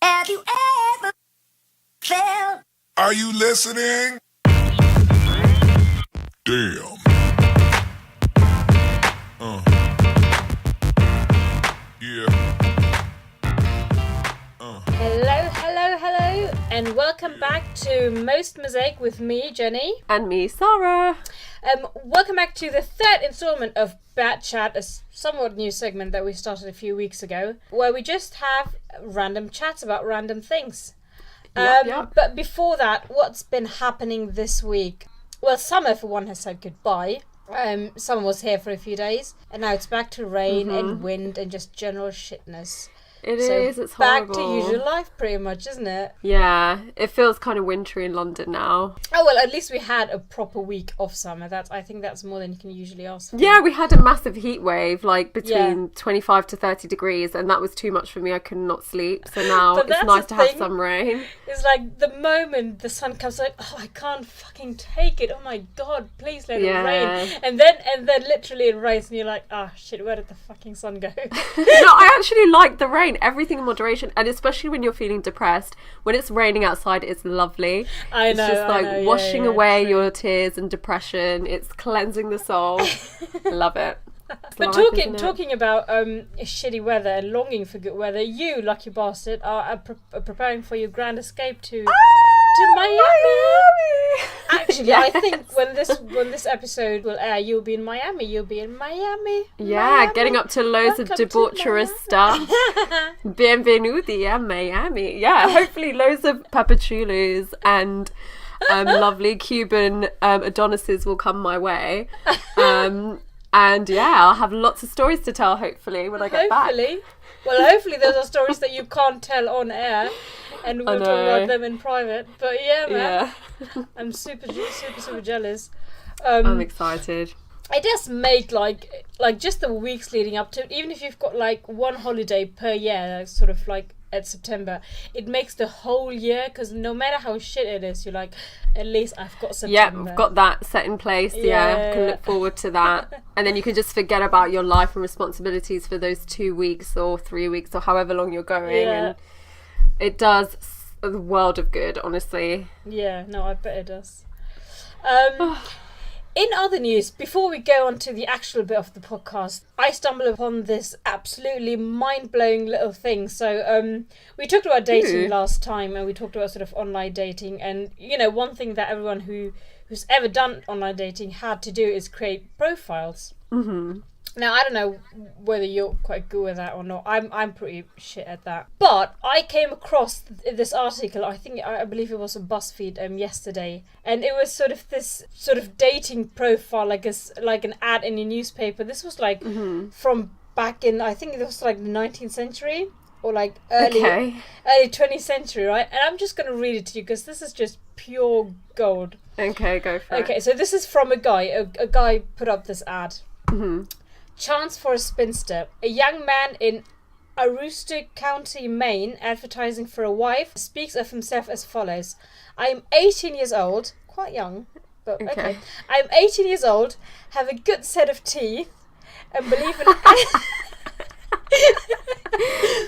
Have you ever felt? Are you listening? Damn. Yeah. Hello, and welcome back to Mosaic with me, Jenny. And me, Sarah. Welcome back to the third installment of Bad Chat, a somewhat new segment that we started a few weeks ago, where we just have random chats about random things. Yep. But before that, what's been happening this week? Well, summer, for one, has said goodbye. Summer was here for a few days, and now it's back to rain and wind and just general shitness. It's back horrible. to usual life, pretty much, isn't it? Yeah, it feels kind of wintry in London now. Oh, well, at least we had a proper week of summer. I think that's more than you can usually ask for. Yeah, we had a massive heat wave, like between 25 to 30 degrees, and that was too much for me. I could not sleep. So now But it's that's nice the to have thing. some rain. It's like the moment the sun comes, like, oh, I can't fucking take it. Oh my god, please let it rain. And then literally it rains, and you're like, ah, shit, where did the fucking sun go? No, I actually like the rain. Everything in moderation, and especially when you're feeling depressed, when it's raining outside, it's lovely. I know. It's just like washing away true. your tears and depression. It's cleansing the soul. Love it. But Life, talking about shitty weather and longing for good weather, you, lucky bastard, are preparing for your grand escape to Miami. Actually, Yes. I think when this episode will air, you'll be in Miami. Yeah, Miami. getting up to loads Welcome of to debaucherous Miami. stuff. Bienvenuti a Miami. Yeah, hopefully loads of papachulus and lovely Cuban Adonises will come my way. And yeah, I'll have lots of stories to tell, hopefully, when I get back. Well, hopefully those are stories that you can't tell on air, and we'll talk about them in private. But yeah, man, I'm super jealous. I'm excited. It does make like just the weeks leading up to it, even if you've got like one holiday per year, sort of like at September, it makes the whole year, because no matter how shit it is, you're like, at least I've got September. Yeah, we've got that set in place. Yeah, can look forward to that. And then you can just forget about your life and responsibilities for those 2 weeks or 3 weeks or however long you're going. Yeah. And it does a world of good, honestly. Yeah, no, I bet it does. In other news, before we go on to the actual bit of the podcast, I stumbled upon this absolutely mind-blowing little thing. So we talked about dating last time, and we talked about sort of online dating. And, you know, one thing that everyone who's ever done online dating had to do is create profiles. Mm-hmm. Now, I don't know whether you're quite good with that or not. I'm pretty shit at that. But I came across this article, I believe it was on BuzzFeed yesterday, and it was sort of this sort of dating profile, like an ad in a newspaper. This was like from back in, I think it was like the 19th century or like early 20th century, right? And I'm just going to read it to you because this is just pure gold. Okay, go for it. Okay, so this is from a guy. A guy put up this ad. Mm-hmm. Chance for a spinster. A young man in Aroostook County, Maine, advertising for a wife, speaks of himself as follows. I am 18 years old, quite young, but okay. I am 18 years old, have a good set of teeth, and believe in...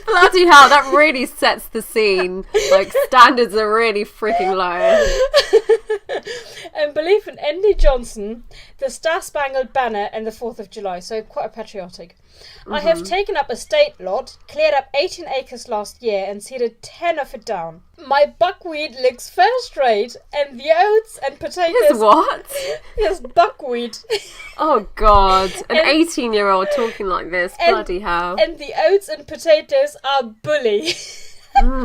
Bloody hell, that really sets the scene. Like, standards are really freaking low. And believe in Andy Johnson, the Star-Spangled Banner, and the 4th of July. So quite patriotic. I have taken up a state lot, cleared up 18 acres last year, and seeded 10 of it down. My buckwheat looks first rate, and the oats and potatoes... His what? Yes, buckwheat. Oh, God. An 18-year-old talking like this. Bloody hell. And the oats and potatoes are bully.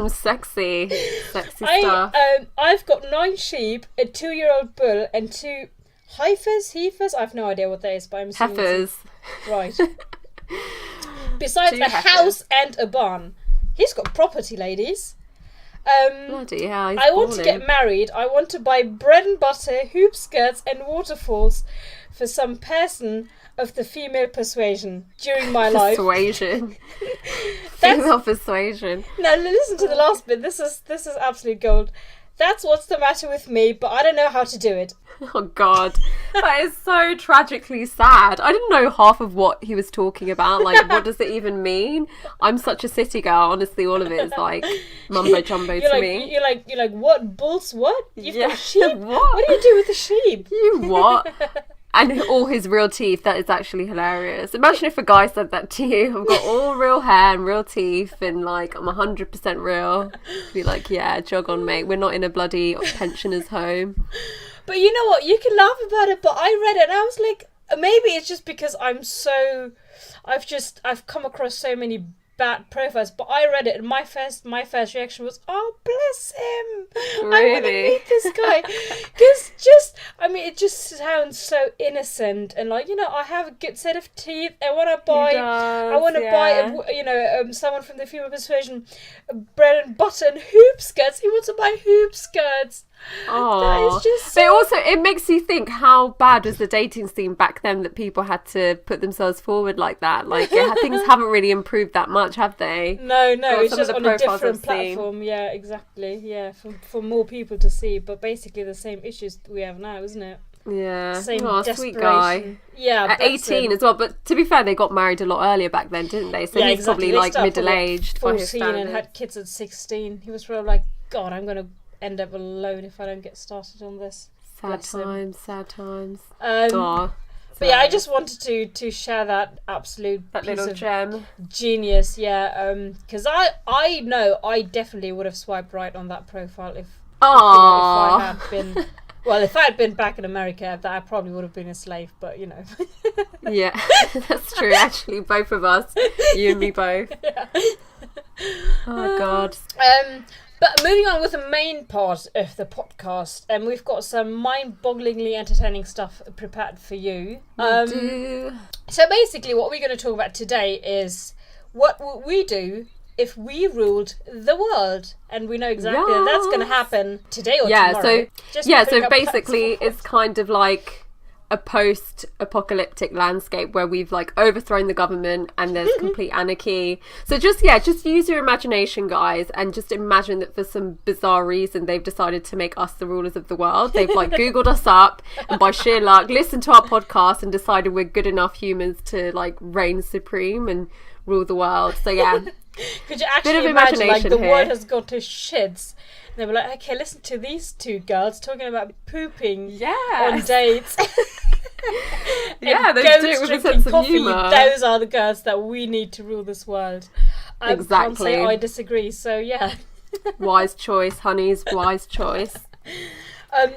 Sexy stuff. I've got 9 sheep, a 2-year-old bull, and 2 heifers. I've no idea what that is, but I'm assuming Heifers. Right. Besides 2 a heifers. house and a barn. He's got property, ladies. Bloody hell, he's I want to balling. get married. I want to buy bread and butter, hoop skirts, and waterfalls for some person of the female persuasion during my life. Persuasion. Female persuasion. Now listen to the last bit. This is absolute gold. That's what's the matter with me, but I don't know how to do it. Oh God, that is so tragically sad. I didn't know half of what he was talking about. Like, what does it even mean? I'm such a city girl. Honestly, all of it is like mumbo jumbo to me. You're like, what? Bulls? What? You've got sheep? What? What do you do with the sheep? You what? And all his real teeth. That is actually hilarious. Imagine if a guy said that to you. I've got all real hair and real teeth and like I'm 100% real. Be like, yeah, jog on, mate. We're not in a bloody pensioner's home. But you know what? You can laugh about it, but I read it and I was like, maybe it's just because I've come across so many bad profiles, but I read it and my first reaction was, oh, bless him. Really? I want to meet this guy. Because it just sounds so innocent and like, I have a good set of teeth. I want to buy, someone from the female persuasion, bread and butter and hoop skirts. He wants to buy hoop skirts. Oh, that is just so... But also, it makes you think how bad was the dating scene back then that people had to put themselves forward like that. Like, things haven't really improved that much, have they? No, God, it's just on a different platform. Yeah, exactly. Yeah, for more people to see. But basically the same issues we have now, isn't it? Yeah. Same sweet guy. Yeah. At 18 as well. But to be fair, they got married a lot earlier back then, didn't they? So he's probably like middle-aged by his 14 standards. and had kids at 16. He was real like, God, I'm going to end up alone if I don't get started on this. Sad times. But yeah, I just wanted to share that absolute piece little of gem. Genius, yeah. Because I know I definitely would have swiped right on that profile if I had been. Well, if I had been back in America, that I probably would have been a slave. But Yeah, that's true. Actually, both of us, you and me both. Yeah. Oh God. But moving on with the main part of the podcast, we've got some mind-bogglingly entertaining stuff prepared for you. So basically what we're going to talk about today is what would we do if we ruled the world, and we know exactly that that's going to happen today or tomorrow. So basically it's kind of like a post-apocalyptic landscape where we've like overthrown the government and there's complete anarchy. So just use your imagination, guys, and just imagine that for some bizarre reason they've decided to make us the rulers of the world. They've like Googled us up and by sheer luck listened to our podcast and decided we're good enough humans to like reign supreme and rule the world. So yeah. Could you actually imagine like the world has got to shits? They were like, okay, listen to these two girls talking about pooping on dates. Yeah, they do it with a sense of humour. Those are the girls that we need to rule this world. I can't say I disagree, so yeah. Wise choice, honeys, wise choice.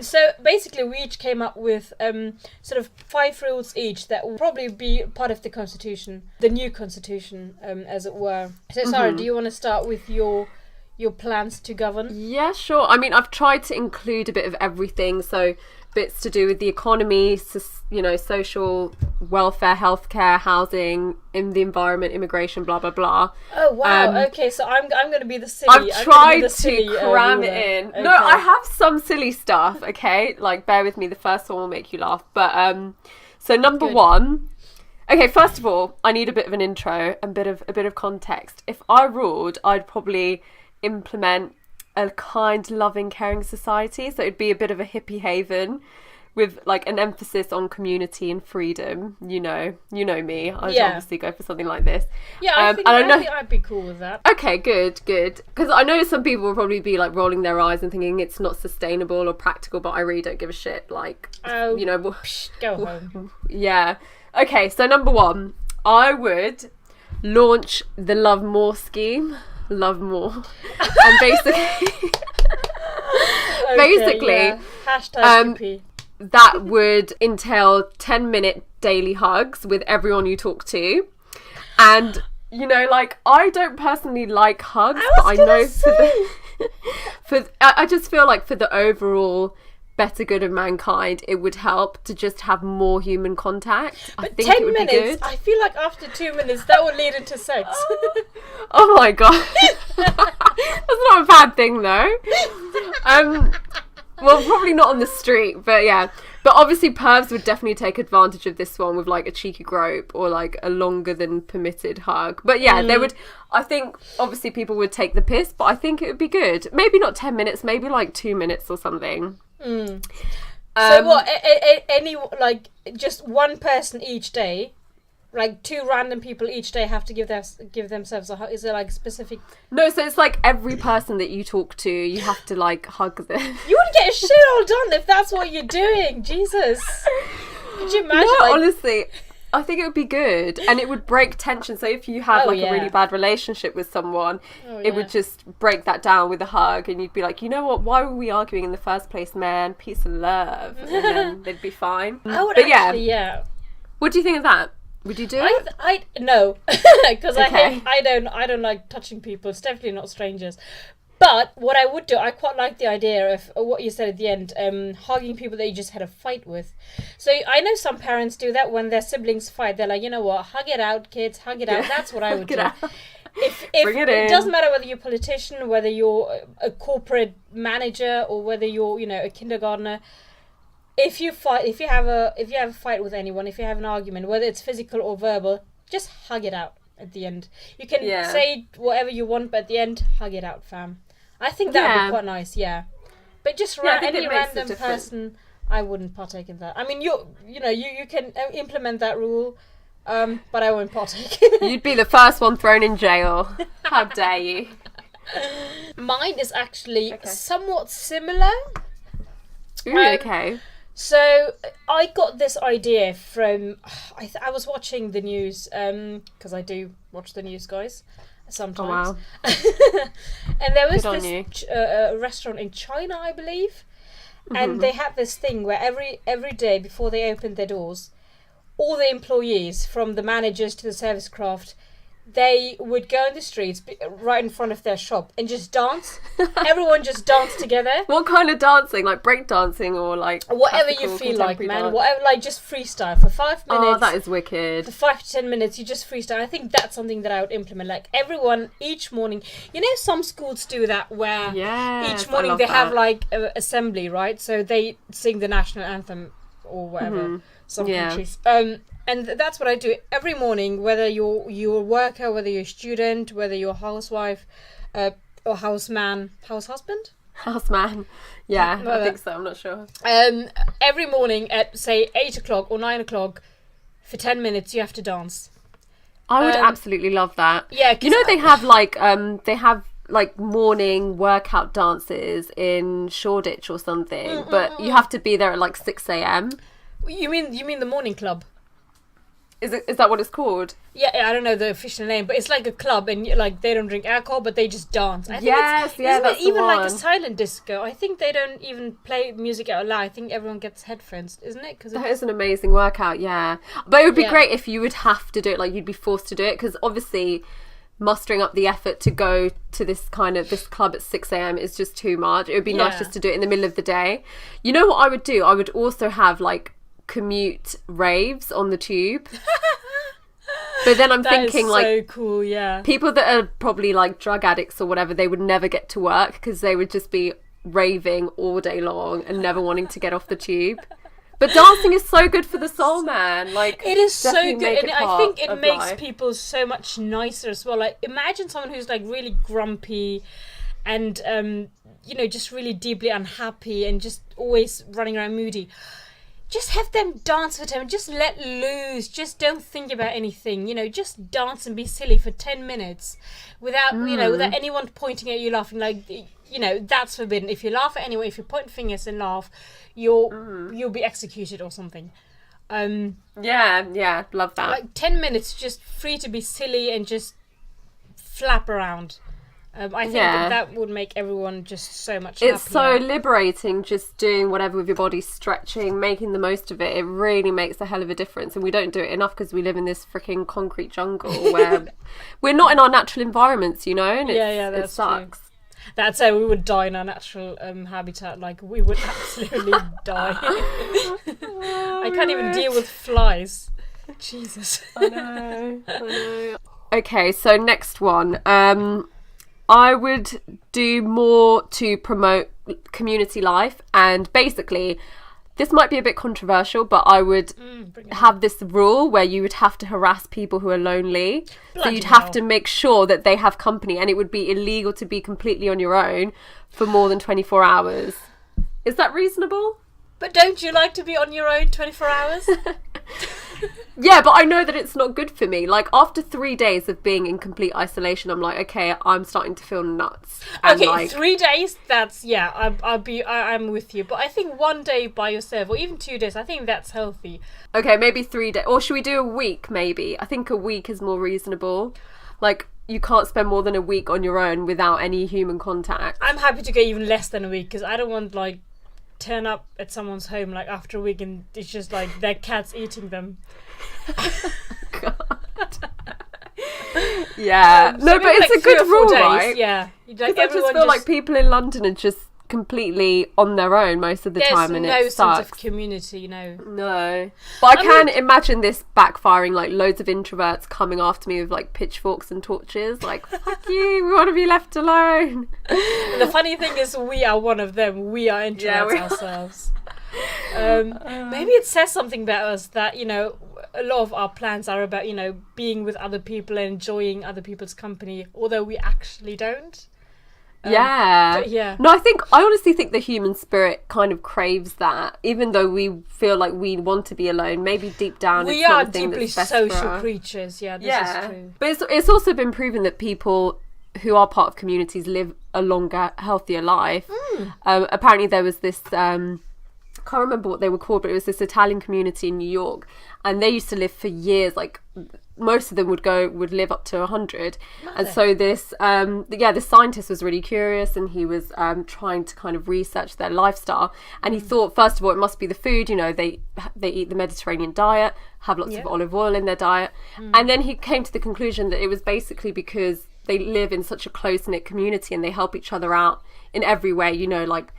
So basically we each came up with sort of 5 rules each that will probably be part of the constitution, the new constitution, as it were. So Sarah, do you want to start with your plans to govern? Yeah, sure. I mean, I've tried to include a bit of everything, so bits to do with the economy, social welfare, healthcare, housing, in the environment, immigration, blah blah blah. Oh wow! Okay, so I'm going to be the silly. I've tried to cram it in. Okay. No, I have some silly stuff. Okay, like bear with me. The first one will make you laugh. But so number one. Okay, first of all, I need a bit of an intro and a bit of context. If I ruled, I'd probably implement a kind, loving, caring society. So it'd be a bit of a hippie haven with like an emphasis on community and freedom. You know me. I'd obviously go for something like this. Yeah, I think I'd be cool with that. Okay, good. Because I know some people will probably be like rolling their eyes and thinking it's not sustainable or practical, but I really don't give a shit. Like, go home. Yeah. Okay, so number one, I would launch the Love More scheme. Love more. And basically hashtag that would entail 10-minute daily hugs with everyone you talk to. And I don't personally like hugs, but I know I just feel like for the overall better good of mankind, it would help to just have more human contact. But I think 10 it would minutes, be good. I feel like after 2 minutes that will lead into sex. Oh my god. That's not a bad thing though. Well, probably not on the street, but yeah. But obviously pervs would definitely take advantage of this one with like a cheeky grope or like a longer than permitted hug. But yeah, they would, I think obviously people would take the piss, but I think it would be good. Maybe not 10 minutes, maybe like 2 minutes or something. So what? Any like just one person each day, like 2 random people each day have to give themselves a hug. Is there like specific? No, so it's like every person that you talk to, you have to like hug them. You would get shit all done if that's what you're doing. Jesus, could you imagine? No, like... honestly, I think it would be good, and it would break tension. So if you had a really bad relationship with someone, it would just break that down with a hug, and you'd be like, you know what? Why were we arguing in the first place, man? Peace and love, and then they'd be fine. I would but actually, yeah. What do you think of that? Would you do it? I no, because Okay. I don't like touching people. It's definitely not strangers. But what I would do, I quite like the idea of what you said at the end, hugging people that you just had a fight with. So I know some parents do that when their siblings fight. They're like, you know what, hug it out, kids, hug it out. That's what I would do. If Bring it it in. doesn't matter whether you're a politician, whether you're a corporate manager, or whether you're, you know, a kindergartner. If you have a fight with anyone, if you have an argument, whether it's physical or verbal, just hug it out at the end. You can say whatever you want, but at the end, hug it out, fam. I think that would be quite nice, yeah. But just any random person, I wouldn't partake in that. I mean, you can implement that rule, but I won't partake. You'd be the first one thrown in jail. How dare you? Mine is actually somewhat similar. Ooh, okay. So I got this idea from I was watching the news because I do watch the news, guys, sometimes. Oh, wow. And there was Good this restaurant in China, I believe, and they had this thing where every day before they opened their doors, all the employees, from the managers to the service craft, they would go in the streets right in front of their shop and just dance. Everyone just danced together. What kind of dancing? Like break dancing or like whatever you feel like, man. Whatever, like just freestyle for 5 minutes. Oh, that is wicked. For 5 to 10 minutes, you just freestyle. I think that's something that I would implement. Like everyone each morning. You know, some schools do that where each morning they have like an assembly, right? So they sing the national anthem or whatever. Some countries. And that's what I do every morning, whether you're a worker, whether you're a student, whether you're a housewife, or houseman, househusband? Houseman. Yeah, I think so, I'm not sure. Every morning at, say, 8 o'clock or 9 o'clock, for 10 minutes, you have to dance. I would absolutely love that. Yeah. You know, they have like morning workout dances in Shoreditch or something, but you have to be there at like 6 a.m. You mean the morning club? Is that what it's called? Yeah, I don't know the official name, but it's like a club, and like they don't drink alcohol, but they just dance. I think that's it even the like one. a silent disco. I think they don't even play music out loud. I think everyone gets headphones, isn't it? That is an amazing workout, yeah. But it would be great if you would have to do it, like you'd be forced to do it, because obviously mustering up the effort to go to this club at 6 a.m. is just too much. It would be nice just to do it in the middle of the day. You know what I would do? I would also have like commute raves on the tube. But then I'm thinking like so cool, yeah. People that are probably like drug addicts or whatever, they would never get to work because they would just be raving all day long and never wanting to get off the tube. But dancing is so good for the soul, man. Like it is so good, and I think it makes life. people so much nicer as well. Like imagine someone who's like really grumpy and just really deeply unhappy and just always running around moody. Just have them dance for 10 minutes. Just let loose. Just don't think about anything. Just dance and be silly for 10 minutes without without anyone pointing at you, laughing. Like that's forbidden. If you laugh at anyone, if you point fingers and laugh, you'll be executed or something. Yeah, love that. Like 10 minutes, just free to be silly and just flap around. I think that would make everyone just so much happier. It's so liberating just doing whatever with your body, stretching, making the most of it. It really makes a hell of a difference, and we don't do it enough because we live in this freaking concrete jungle where we're not in our natural environments, and that's it sucks. True. That's how we would die in our natural habitat. Like we would absolutely die. I can't even deal with flies. Jesus. I know. Okay, so next one. I would do more to promote community life, and basically this might be a bit controversial, but I would have this rule where you would have to harass people who are lonely. So you'd have to make sure that they have company, and it would be illegal to be completely on your own for more than 24 hours. Is that reasonable? But don't you like to be on your own 24 hours? Yeah, but I know that it's not good for me. Like, after 3 days of being in complete isolation, I'm like, okay, I'm starting to feel nuts. And Okay, 3 days, that's, yeah, I'm with you. But I think 1 day by yourself, or even 2 days, I think that's healthy. Okay, maybe 3 days. Or should we do a week, maybe? I think a week is more reasonable. Like, you can't spend more than a week on your own without any human contact. I'm happy to go even less than a week, because I don't want, like, turn up at someone's home, like, after a week, and it's just, like, their cat's eating them. God. Yeah. No, but it's a good rule, right? Yeah. Like, I just feel like people in London are just completely on their own most of the time, and there's it sucks. no sense of community, No. But I can imagine this backfiring, like loads of introverts coming after me with like pitchforks and torches, like, fuck you, we want to be left alone. The funny thing is, we are one of them. We are introverts ourselves. Maybe it says something about us that, you know, a lot of our plans are about, you know, being with other people and enjoying other people's company, although we actually don't. Yeah. No, I honestly think the human spirit kind of craves that, even though we feel like we want to be alone. Maybe deep down, we it's are not a thing deeply that's best for social us. creatures. Yeah, this is true. But it's also been proven that people who are part of communities live a longer, healthier life. Apparently, there was this. I can't remember what they were called, but it was this Italian community in New York, and they used to live for years. Like, most of them would live up to 100. And so this scientist was really curious, and he was trying to kind of research their lifestyle, and he thought, first of all, it must be the food. You know, they eat the Mediterranean diet, have lots of olive oil in their diet, and then he came to the conclusion that it was basically because they live in such a close-knit community and they help each other out in every way, you know, like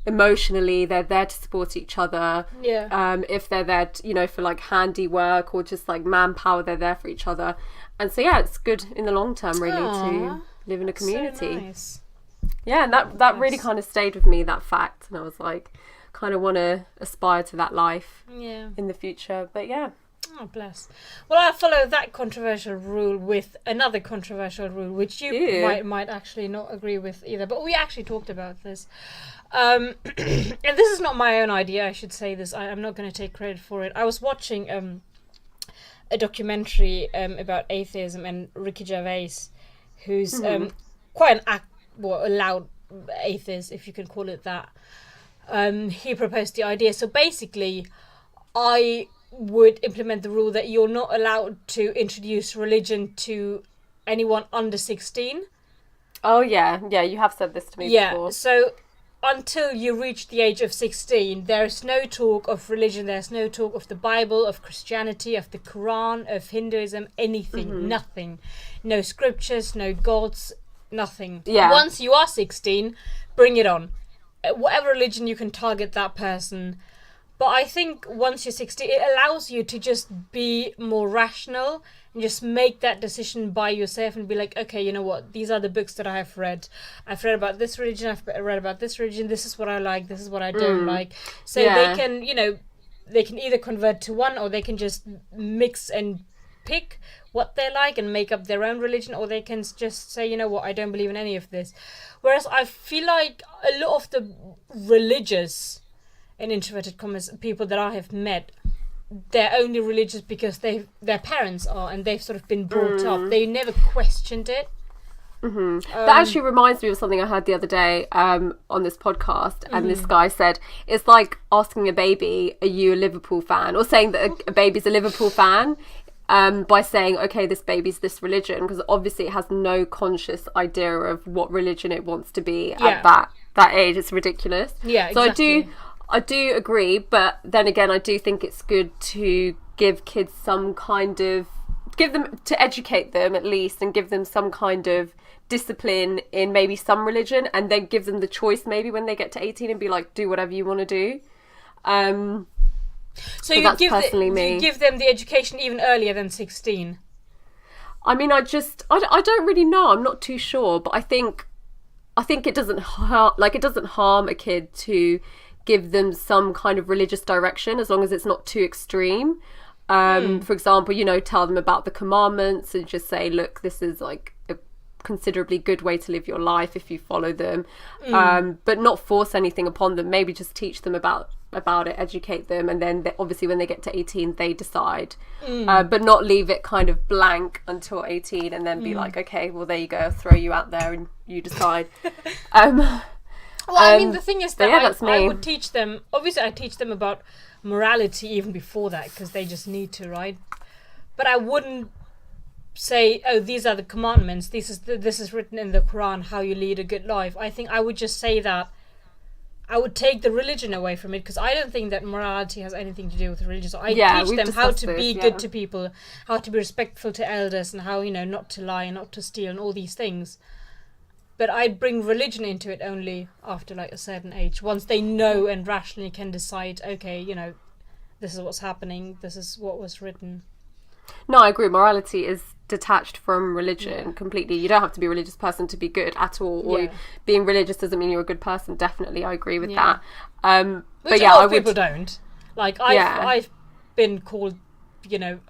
emotionally they're there to support each other. If they're there to, you know, for like handiwork or just like manpower, they're there for each other. And so it's good in the long term, really, to live in a community. So nice. Yeah, and that really kind of stayed with me, that fact, and I was like, kind of want to aspire to that life in the future. But yeah. Oh, bless. Well, I follow that controversial rule with another controversial rule, which you might actually not agree with either. But we actually talked about this. And this is not my own idea, I should say this. I'm not going to take credit for it. I was watching a documentary about atheism and Ricky Gervais, who's quite a loud atheist, if you can call it that. He proposed the idea. So basically, I would implement the rule that you're not allowed to introduce religion to anyone under 16. Oh, yeah, you have said this to me before. So until you reach the age of 16, there's no talk of religion, there's no talk of the Bible, of Christianity, of the Quran, of Hinduism, anything, nothing. No scriptures, no gods, nothing. Yeah. Once you are 16, bring it on. Whatever religion, you can target that person. But I think once you're 16, it allows you to just be more rational and just make that decision by yourself and be like, okay, you know what? These are the books that I have read. I've read about this religion. I've read about this religion. This is what I like. This is what I don't like. So they can, you know, they can either convert to one, or they can just mix and pick what they like and make up their own religion, or they can just say, you know what? I don't believe in any of this. Whereas I feel like a lot of the religious, in introverted commas, people that I have met, they're only religious because their parents are, and they've sort of been brought up. They never questioned it. That actually reminds me of something I heard the other day on this podcast, and this guy said it's like asking a baby, are you a Liverpool fan, or saying that a baby's a Liverpool fan by saying, okay, this baby's this religion, because obviously it has no conscious idea of what religion it wants to be at that age. It's ridiculous. Exactly. So I do agree, but then again, I do think it's good to give kids some kind of, to educate them at least, and give them some kind of discipline in maybe some religion, and then give them the choice maybe when they get to 18 and be like, do whatever you want to do. So you give them the education even earlier than 16? I mean, I don't really know. I'm not too sure, but I think it doesn't harm a kid to give them some kind of religious direction, as long as it's not too extreme. For example, you know, tell them about the commandments and just say, look, this is like a considerably good way to live your life if you follow them, but not force anything upon them. Maybe just teach them about it, educate them, and then obviously when they get to 18 they decide, but not leave it kind of blank until 18 and then be like, okay, well, there you go, I'll throw you out there and you decide. Well, I mean, the thing is that that's I me. would teach them, obviously I teach them about morality even before that, because they just need to, right? But I wouldn't say, oh, these are the commandments, this is written in the Quran, how you lead a good life. I think I would just say that I would take the religion away from it, because I don't think that morality has anything to do with religion. So I teach them how to be good to people, how to be respectful to elders, and how, you know, not to lie and not to steal and all these things. But I'd bring religion into it only after like a certain age, once they know and rationally can decide, okay, you know, this is what's happening, this is what was written. No, I agree. Morality is detached from religion completely. You don't have to be a religious person to be good at all, or being religious doesn't mean you're a good person. Definitely, I agree with that. Which a lot of people don't. Like, I've been called, you know,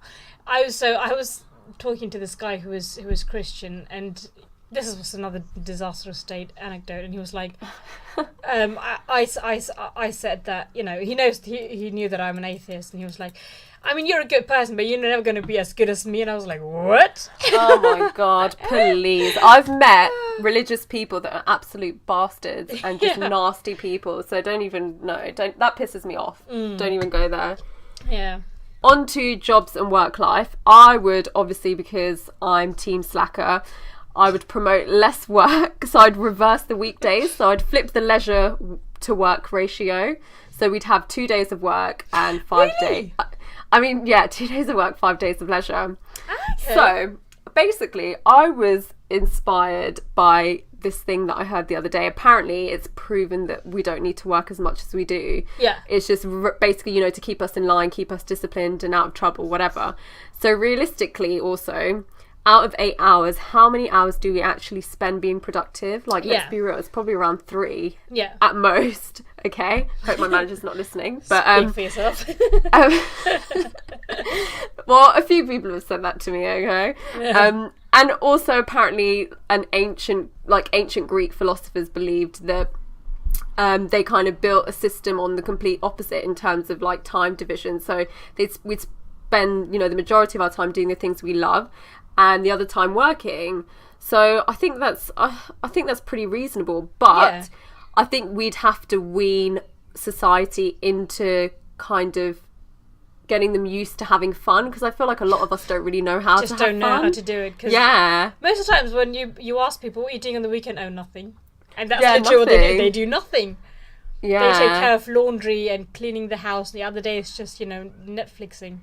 I was talking to this guy who was Christian, and this was another disastrous state anecdote, and he was like, I said that, you know, he knew that I'm an atheist, and he was like, I mean, you're a good person, but you're never going to be as good as me. And I was like, what? Oh my God, please. I've met religious people that are absolute bastards and just nasty people. So that pisses me off. Don't even go there. Yeah. On to jobs and work life. I would, obviously, because I'm team slacker, I would promote less work. So I'd reverse the weekdays. So I'd flip the leisure to work ratio. So we'd have 2 days of work and 5 days. I mean, 2 days of work, 5 days of leisure. Okay. So basically, I was inspired by this thing that I heard the other day. Apparently, it's proven that we don't need to work as much as we do. Yeah. It's just basically, you know, to keep us in line, keep us disciplined and out of trouble, whatever. So realistically, also, out of 8 hours, how many hours do we actually spend being productive? Like, let's be real, it's probably around 3 at most. Okay, hope my manager's not listening. But speak for yourself. Well, a few people have said that to me. Okay, and also apparently ancient Greek philosophers believed that they kind of built a system on the complete opposite in terms of like time division. So we'd spend, you know, the majority of our time doing the things we love, and the other time working. So I think that's pretty reasonable, but I think we'd have to wean society into kind of getting them used to having fun, because I feel like a lot of us don't really know how to have fun. Just don't know how to do it. Cause most of the times when you ask people, what are you doing on the weekend? Oh, nothing. And that's literally what they do. They do nothing. Yeah. They take care of laundry and cleaning the house. The other day it's just, you know, Netflixing.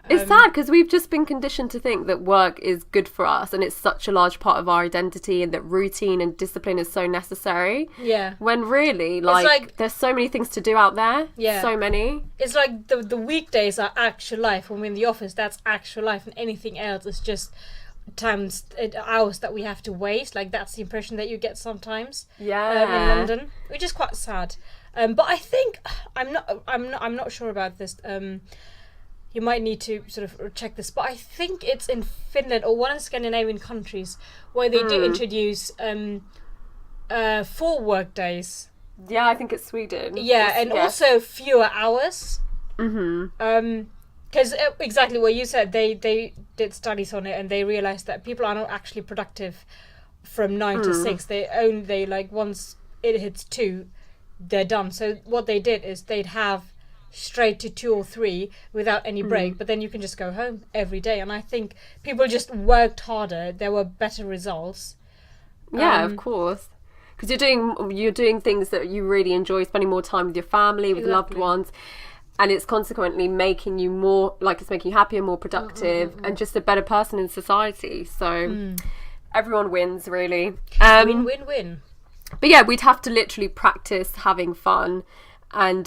It's sad because we've just been conditioned to think that work is good for us, and it's such a large part of our identity, and that routine and discipline is so necessary. Yeah. When really, like there's so many things to do out there. Yeah. So many. It's like the weekdays are actual life. When we're in the office, that's actual life, and anything else is just hours that we have to waste. Like, that's the impression that you get sometimes. Yeah. In London, which is quite sad. But I think I'm not sure about this. You might need to sort of check this, but I think it's in Finland or one of the Scandinavian countries where they do introduce 4 work days. Yeah, I think it's Sweden. Yeah, and also fewer hours. Because exactly what you said, they did studies on it, and they realized that people are not actually productive from 9 to 6. They like once it hits 2, they're done. So what they did is they'd have straight to 2 or 3 without any break, but then you can just go home every day. And I think people just worked harder. There were better results. Yeah, of course, because you're doing things that you really enjoy, spending more time with your family, with loved ones, and it's consequently making you more, like, it's making you happier, more productive, and just a better person in society. So everyone wins, really. Win. But yeah, we'd have to literally practice having fun. and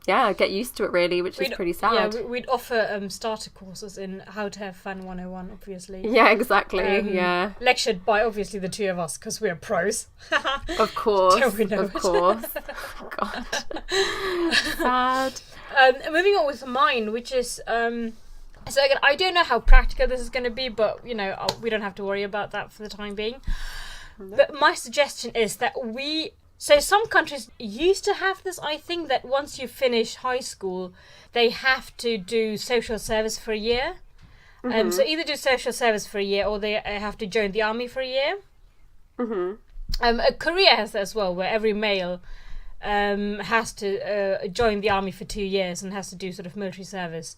get used to it really, which is pretty sad. Yeah, we'd offer starter courses in how to have fun 101, obviously. Yeah, exactly. Yeah, lectured by obviously the two of us because we're pros. Of course, Don't we know of it? course. God, sad. Moving on with mine, which is so again, I don't know how practical this is going to be, but we don't have to worry about that for the time being. But my suggestion is that so some countries used to have this, I think, that once you finish high school, they have to do social service for a year. So either do social service for a year or they have to join the army for a year. Korea has that as well, where every male has to join the army for 2 years and has to do sort of military service.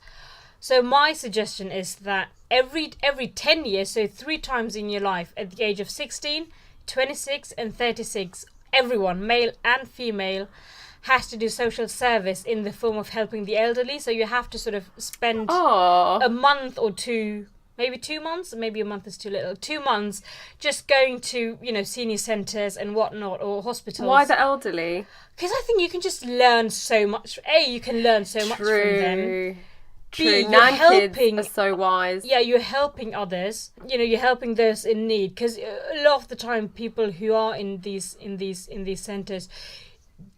So my suggestion is that every 10 years, so 3 times in your life, at the age of 16, 26 and 36, everyone, male and female, has to do social service in the form of helping the elderly. So you have to sort of spend a month or 2, maybe 2 months, maybe a month is too little, 2 months just going to, senior centres and whatnot, or hospitals. Why the elderly? Because I think you can just learn so much. You can learn so much from them. True. You're helping. Kids are so wise. Yeah, you're helping others. You're helping those in need. Because a lot of the time, people who are in these centres,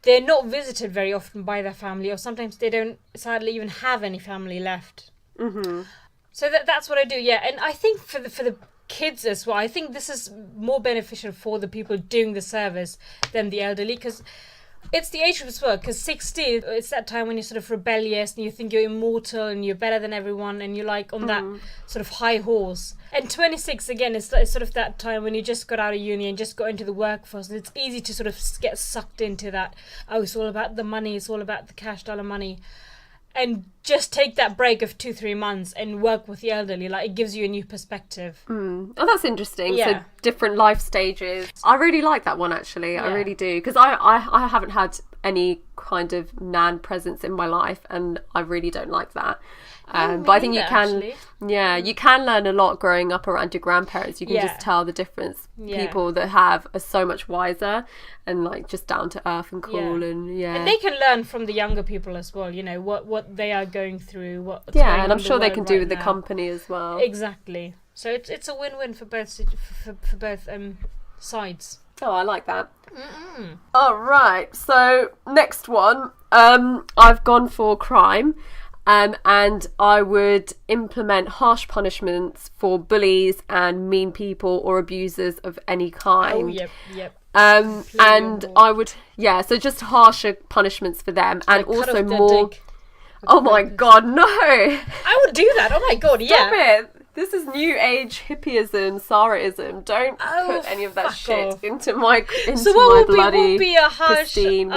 they're not visited very often by their family, or sometimes they don't sadly even have any family left. So that's what I do. Yeah, and I think for the kids as well, I think this is more beneficial for the people doing the service than the elderly, because it's the age group as well, because 60, it's that time when you're sort of rebellious and you think you're immortal and you're better than everyone and you're like on that sort of high horse. And 26, again, is sort of that time when you just got out of uni and just got into the workforce, and it's easy to sort of get sucked into that, it's all about the money, it's all about the cash dollar money. And just take that break of 2-3 months and work with the elderly. Like, it gives you a new perspective. Oh, that's interesting. Yeah. So different life stages. I really like that one, actually. Yeah. I really do. Because I haven't had any kind of nan presence in my life, and I really don't like that. But I think you can, you can learn a lot growing up around your grandparents. You can just tell the difference. People that are so much wiser and like just down to earth and cool and they can learn from the younger people as well. What they are going through. What's going on and I'm sure they can do right with the now. company as well. Exactly. So it's a win-win for both sides. Oh, I like that. All right. So next one, I've gone for crime. And I would implement harsh punishments for bullies and mean people or abusers of any kind. Oh, yep. And I would, so just harsher punishments for them, and like also more. Oh my God, no! I would do that. Oh my God, yeah. Stop it! This is new age hippieism, Sarahism. Don't put any of that shit off. into my So what bloody would be a harsh pristine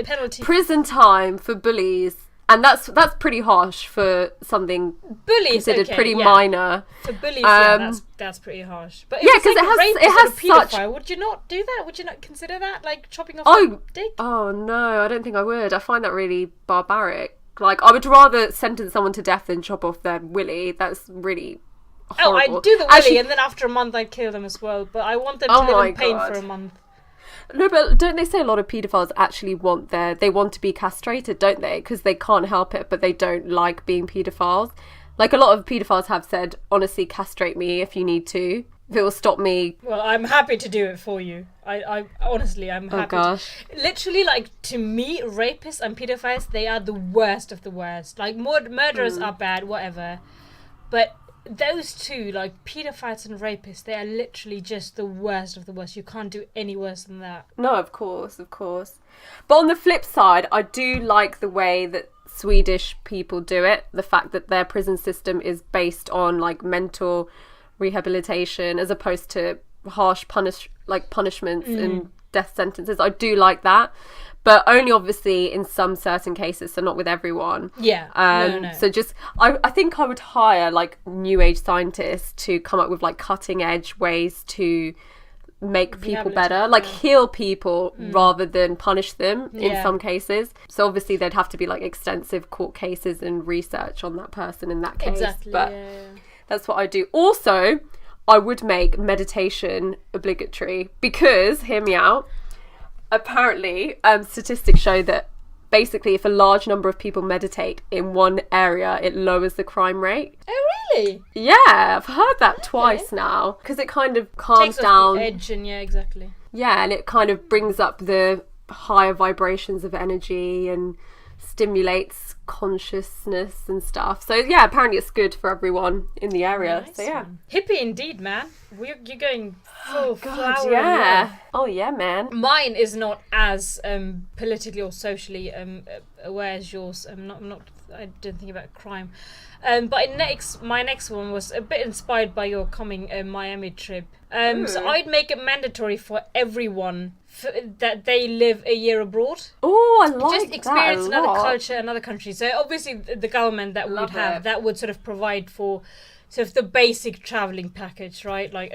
penalty? Prison time for bullies. And that's pretty harsh for something considered pretty minor. For bullies, that's pretty harsh. But because it has such. Would you not do that? Would you not consider that like chopping off a dick? Oh no, I don't think I would. I find that really barbaric. Like, I would rather sentence someone to death than chop off their willy. That's really horrible. I'd do the willy, and then after a month I'd kill them as well. But I want them to live in pain for a month. No, but don't they say a lot of paedophiles actually want to be castrated, don't they? Because they can't help it, but they don't like being paedophiles. Like, a lot of paedophiles have said, honestly, castrate me if you need to. If it will stop me. Well, I'm happy to do it for you. I honestly, I'm happy. Oh, gosh. Literally, like, to me, rapists and paedophiles, they are the worst of the worst. Like, murderers are bad, whatever. But those two, like paedophiles and rapists, they are literally just the worst of the worst. You can't do any worse than that. No, of course. But on the flip side, I do like the way that Swedish people do it. The fact that their prison system is based on like mental rehabilitation as opposed to harsh punishments and death sentences. I do like that. But only obviously in some certain cases, so not with everyone. Yeah. No. So just, I think I would hire like new age scientists to come up with like cutting edge ways to make people better, like heal people rather than punish them in some cases. So obviously there'd have to be like extensive court cases and research on that person in that case. Exactly. But that's what I do. Also, I would make meditation obligatory because, hear me out, apparently, statistics show that basically if a large number of people meditate in one area, it lowers the crime rate. Oh, really? Yeah, I've heard that twice now. Because it kind of calms Takes down. off the edge and yeah, exactly. Yeah, and it kind of brings up the higher vibrations of energy and stimulates consciousness and stuff. So yeah, apparently it's good for everyone in the area. Nice so yeah. one. Hippie indeed, man. You're going full flower. Yeah. Oh yeah, man. Mine is not as politically or socially aware as yours. I didn't think about crime. But my next one was a bit inspired by your coming Miami trip. So I'd make it mandatory for everyone that they live a year abroad. Oh, I like Just experience that a another lot. culture, another country. So obviously the government that Love would have it. that would sort of provide for sort of the basic traveling package, right? Like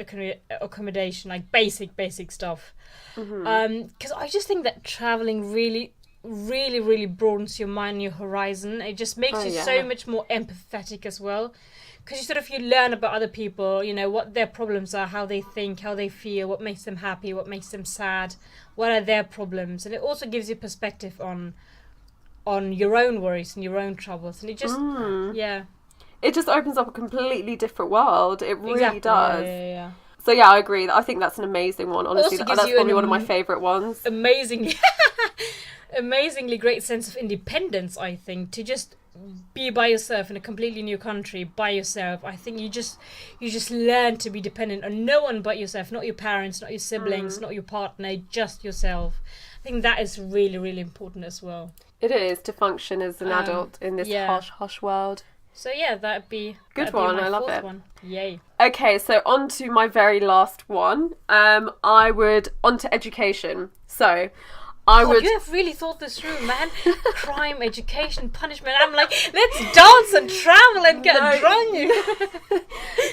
accommodation, like basic stuff. Because I just think that traveling really broadens your mind and your horizon. It just makes you so much more empathetic as well. Because you learn about other people, you know, what their problems are, how they think, how they feel, what makes them happy, what makes them sad, what are their problems. And it also gives you perspective on your own worries and your own troubles. And it just, yeah. It just opens up a completely different world. It really Exactly. does. Yeah. So yeah, I agree. I think that's an amazing one. Honestly, Also that's gives you probably an one of my favourite ones. Amazingly great sense of independence, I think, to just be by yourself in a completely new country by yourself. I think you just learn to be dependent on no one but yourself, not your parents, not your siblings, not your partner, just yourself. I think that is really important as well. It is to function as an adult in this hush world. So yeah, that'd be one. my I love fourth it. one. Yay. Okay, so on to my very last one. On to education. So I would. You have really thought this through, man. Crime, education, punishment. I'm like, let's dance and travel and get drunk.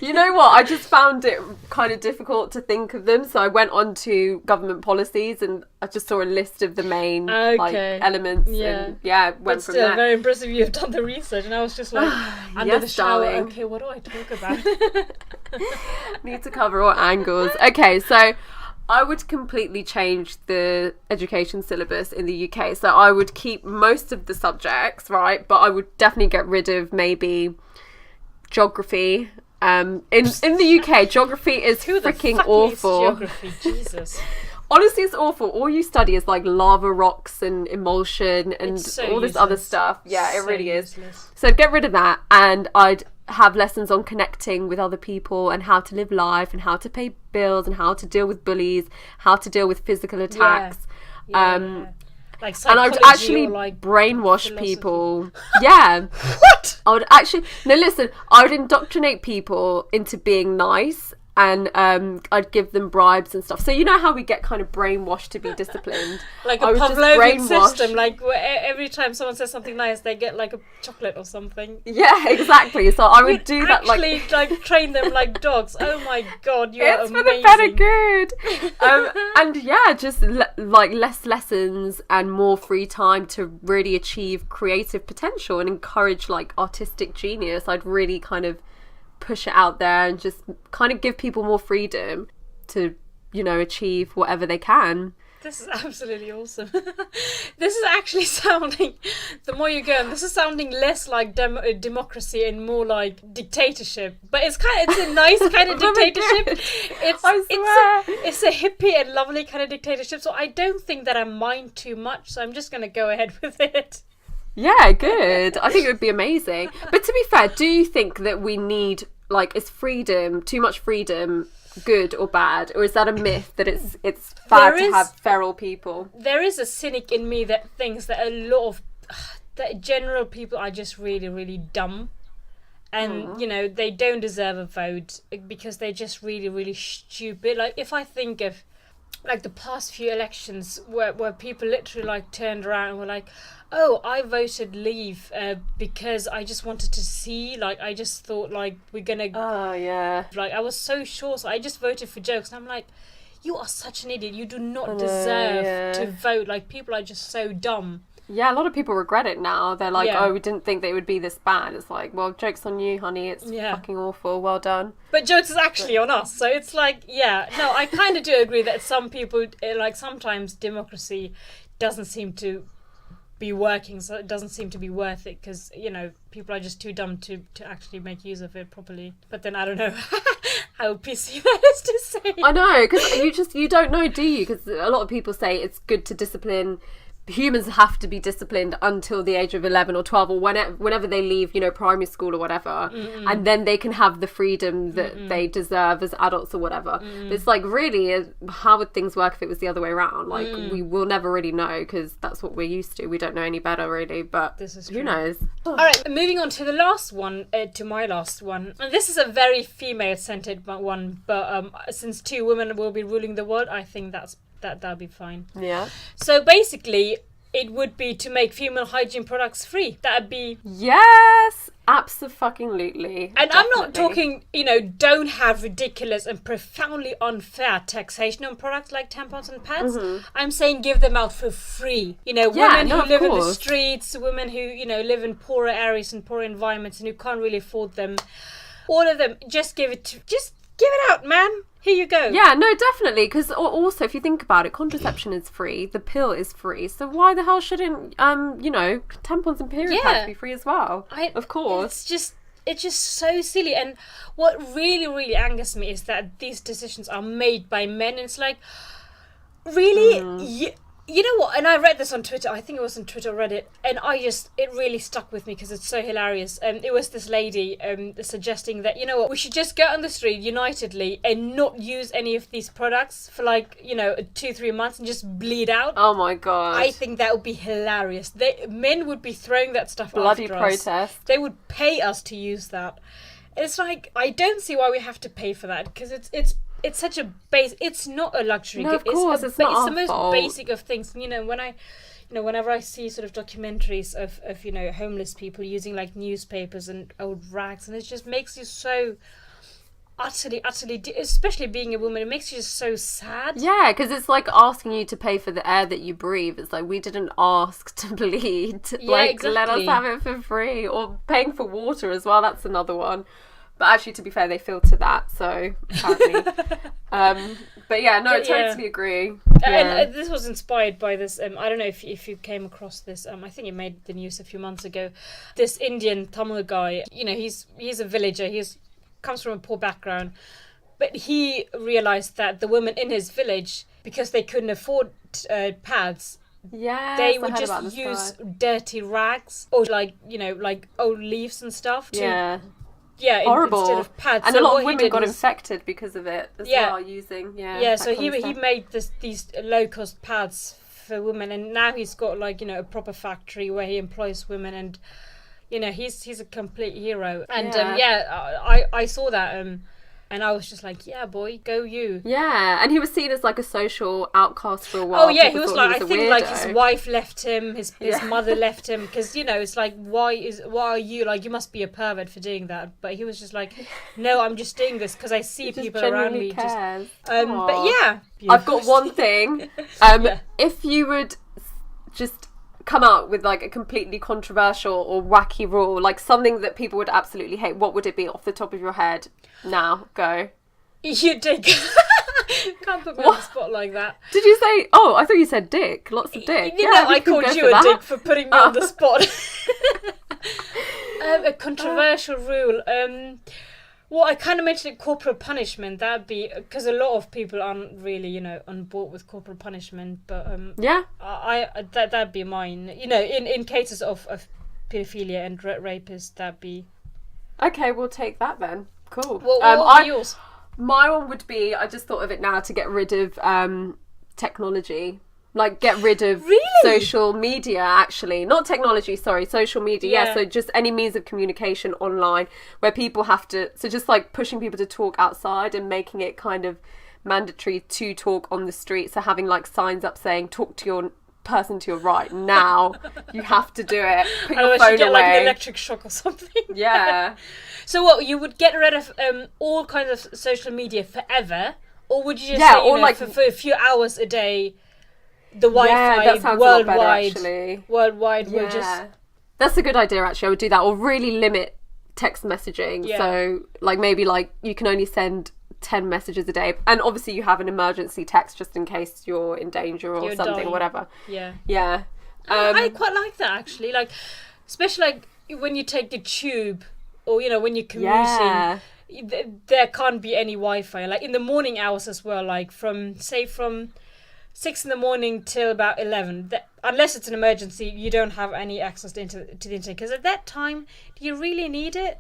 You know what? I just found it kind of difficult to think of them, so I went on to government policies and I just saw a list of the main elements. And went But from still, there. very impressive. You've done the research, and I was just like under the shower. darling. Okay, what do I talk about? Need to cover all angles. Okay, so I would completely change the education syllabus in the UK. So I would keep most of the subjects, right? But I would definitely get rid of maybe geography. In the UK, geography is freaking awful. Geography, Jesus. Honestly, it's awful. All you study is like lava rocks and emulsion and all this other stuff. Yeah, it really is. So I'd get rid of that, and I'd have lessons on connecting with other people and how to live life and how to pay bills and how to deal with bullies, how to deal with physical attacks. Like and I would psychology actually or, like, brainwash philosophy. people. Yeah. What? I would actually... No, listen. I would indoctrinate people into being nice, and I'd give them bribes and stuff. So you know how we get kind of brainwashed to be disciplined? Like I a would just Pavlovian brainwash. system, like where every time someone says something nice, they get like a chocolate or something. Yeah, exactly. So I would do that actually, like train them like dogs. Oh my god, you are it's amazing. for the better good. And yeah, just like less lessons and more free time to really achieve creative potential and encourage like artistic genius. I'd really kind of push it out there and just kind of give people more freedom to, you know, achieve whatever they can. This is absolutely awesome. This is actually sounding, the more you go, this is sounding less like democracy and more like dictatorship. But it's a nice kind of dictatorship. It's a hippie and lovely kind of dictatorship. So I don't think that I mind too much. So I'm just going to go ahead with it. Yeah, good. I think it would be amazing. But to be fair, do you think that we need, like, is freedom, too much freedom, good or bad? Or is that a myth that it's bad to have feral people? There is a cynic in me that thinks that a lot of that general people are just really dumb. And, you know, they don't deserve a vote because they're just really stupid. Like, if I think of, like, the past few elections where people literally, like, turned around and were like, oh, I voted leave because I just wanted to see, like, I just thought, like, we're gonna... Oh, yeah. Like, I was so sure, so I just voted for jokes. And I'm like, you are such an idiot. You do not deserve to vote. Like, people are just so dumb. Yeah, a lot of people regret it now. They're like, Yeah. oh, we didn't think they would be this bad. It's like, well, joke's on you, honey. It's fucking awful. Well done. But jokes is actually on us, so it's like, yeah. No, I kind of do agree that some people, like, sometimes democracy doesn't seem to be working, so it doesn't seem to be worth it, because, you know, people are just too dumb to actually make use of it properly. But then I don't know how PC that is to say. I know, because you don't know, do you? Because a lot of people say it's good to discipline. Humans have to be disciplined until the age of 11 or 12 or whenever they leave, you know, primary school or whatever. And then they can have the freedom that they deserve as adults or whatever. But it's like, really, how would things work if it was the other way around? Like, we will never really know, because that's what we're used to. We don't know any better, really, but This is who true. knows? All right, moving on to the last one, to my last one. And this is a very female-centered one, but since 2 women will be ruling the world, I think that'll be fine. Yeah. So basically, it would be to make female hygiene products free. That'd be... Yes! Abso-fucking-lutely. And I'm not Definitely. talking, you know, don't have ridiculous and profoundly unfair taxation on products like tampons and pads. I'm saying give them out for free. You know, Yeah, women no, who of live in the course. streets, women who, you know, live in poorer areas and poorer environments and who can't really afford them. All of them, just give it out, man. Here you go. Yeah, no, definitely. Because also, if you think about it, contraception is free. The pill is free. So why the hell shouldn't, you know, tampons and period pads be free as well? Of course. It's just so silly. And what really, really angers me is that these decisions are made by men. And it's like, really? You know what? And I read this on Twitter. I think it was on Twitter or Reddit. And it really stuck with me because it's so hilarious. It was this lady suggesting that, you know what, we should just go on the street unitedly and not use any of these products for, like, you know, 2-3 months and just bleed out. Oh my god. I think that would be hilarious. Men would be throwing that stuff Bloody after us. protest. They would pay us to use that. It's like, I don't see why we have to pay for that, because it's such a base. It's not a luxury No, gift. of course, it's not it's our the most fault. basic of things. You know, whenever I see sort of documentaries of you know, homeless people using like newspapers and old rags, and it just makes you so utterly, especially being a woman, it makes you just so sad. Yeah, because it's like asking you to pay for the air that you breathe. It's like, we didn't ask to bleed. Yeah, like, let us exactly. have it for free. Or paying for water as well. That's another one. But actually, to be fair, they filter that, so apparently. But yeah, no, I totally agree. Yeah. And this was inspired by this. I don't know if you came across this. I think it made the news a few months ago. This Indian Tamil guy, you know, he's a villager. Comes from a poor background, but he realized that the women in his village, because they couldn't afford pads, they would just use dirty rags or, like, you know, like old leaves and stuff to horrible. instead of pads. And so a lot what of he women did got was- infected because of it as well, using so he made these low cost pads for women, and now he's got, like, you know, a proper factory where he employs women, and, you know, he's a complete hero. And I saw that and I was just like, yeah, boy, go you. Yeah, and he was seen as like a social outcast for a while. Oh yeah, People he was thought like, he I think a like weirdo. his wife left him, his mother left him, because, you know, it's like, why are you, like, you must be a pervert for doing that. But he was just like, no, I'm just doing this because I see Just people around genuinely me. cares. But yeah, I've got one thing. If you would just come out with like a completely controversial or wacky rule, like something that people would absolutely hate, what would it be off the top of your head? Now, go. You dig. Can't put me on the spot like that. Did you say? Oh, I thought you said dick. Lots of dick. You Yeah, know, we I can called go you for a that. dick for putting me on the spot. A controversial rule. Well, I kind of mentioned it, corporal punishment. That'd be, because a lot of people aren't really, you know, on board with corporal punishment. But that'd be mine. You know, in cases of paedophilia and rapists, that'd be. Okay, we'll take that then. Cool. What are yours? My one would be, I just thought of it now, to get rid of technology. Like, get rid of social media, actually. Not technology, sorry, social media. Yeah, so just any means of communication online where people have to... So just, like, pushing people to talk outside and making it kind of mandatory to talk on the street. So having, like, signs up saying, talk to your person to your right now. You have to do it. Put your phone you get, away. like, an electric shock or something. Yeah. So what, you would get rid of all kinds of social media forever? Or would you just say, you know, like, for a few hours a day... the Wi-Fi that sounds a lot better, worldwide. actually. Worldwide, we'll just... That's a good idea, actually. I would do that, or really limit text messaging. Yeah. So, like, maybe, like, you can only send 10 messages a day. And obviously you have an emergency text just in case you're in danger or something, dying. or whatever. Yeah. Yeah. I quite like that, actually. Like, especially, like, when you take the tube, or, you know, when you're commuting, there can't be any Wi-Fi. Like, in the morning hours as well, like, from 6 in the morning till about 11. Unless it's an emergency, you don't have any access to the internet. Because at that time, do you really need it?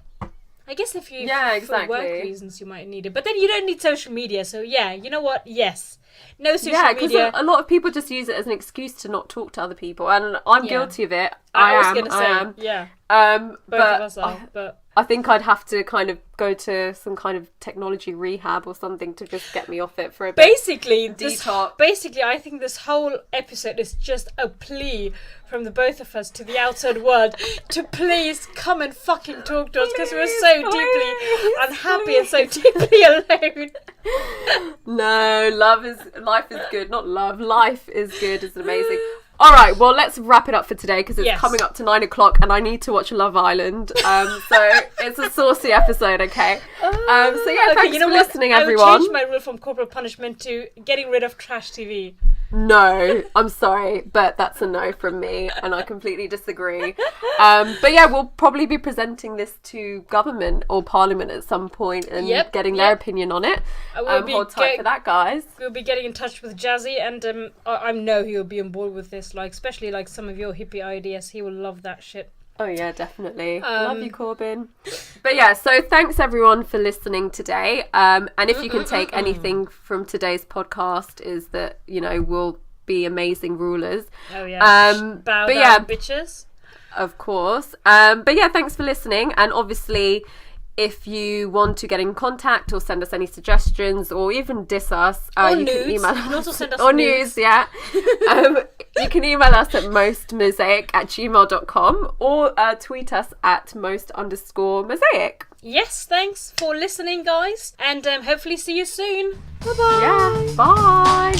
I guess if you, for work reasons, you might need it. But then you don't need social media. So yeah, you know what? Yes. No social media. Yeah, because a lot of people just use it as an excuse to not talk to other people. And I'm guilty of it. I am. Yeah. Both of us are. But I think I'd have to kind of go to some kind of technology rehab or something to just get me off it for a bit. Basically, Detox. I think this whole episode is just a plea from the both of us to the outside world to please come and fucking talk to us, because we're so deeply unhappy and so deeply alone. No, life is good. Not love. Life is good. It's amazing. All right, well, let's wrap it up for today because it's coming up to 9 o'clock and I need to watch Love Island. So it's a saucy episode, okay? So yeah, thanks for listening, everyone. I would change my rule from corporal punishment to getting rid of trash TV. No, I'm sorry, but that's a no from me, and I completely disagree. But yeah, we'll probably be presenting this to government or parliament at some point and getting their opinion on it. Hold tight for that, guys. We'll be getting in touch with Jazzy, and I know he'll be on board with this. Like, especially like some of your hippie ideas, he will love that shit. Oh yeah, definitely. Love you, Corbin. But yeah, so thanks everyone for listening today. And if you can take anything from today's podcast, is that, you know, we'll be amazing rulers. Oh yeah. Bow down, bitches. Of course. But yeah, thanks for listening. And obviously, if you want to get in contact or send us any suggestions or even diss us, you can email us. You can also send us or news, yeah. You can email us at mostmosaic@gmail.com or tweet us at most_mosaic. Yes, thanks for listening, guys. And hopefully see you soon. Bye-bye. Yeah, bye.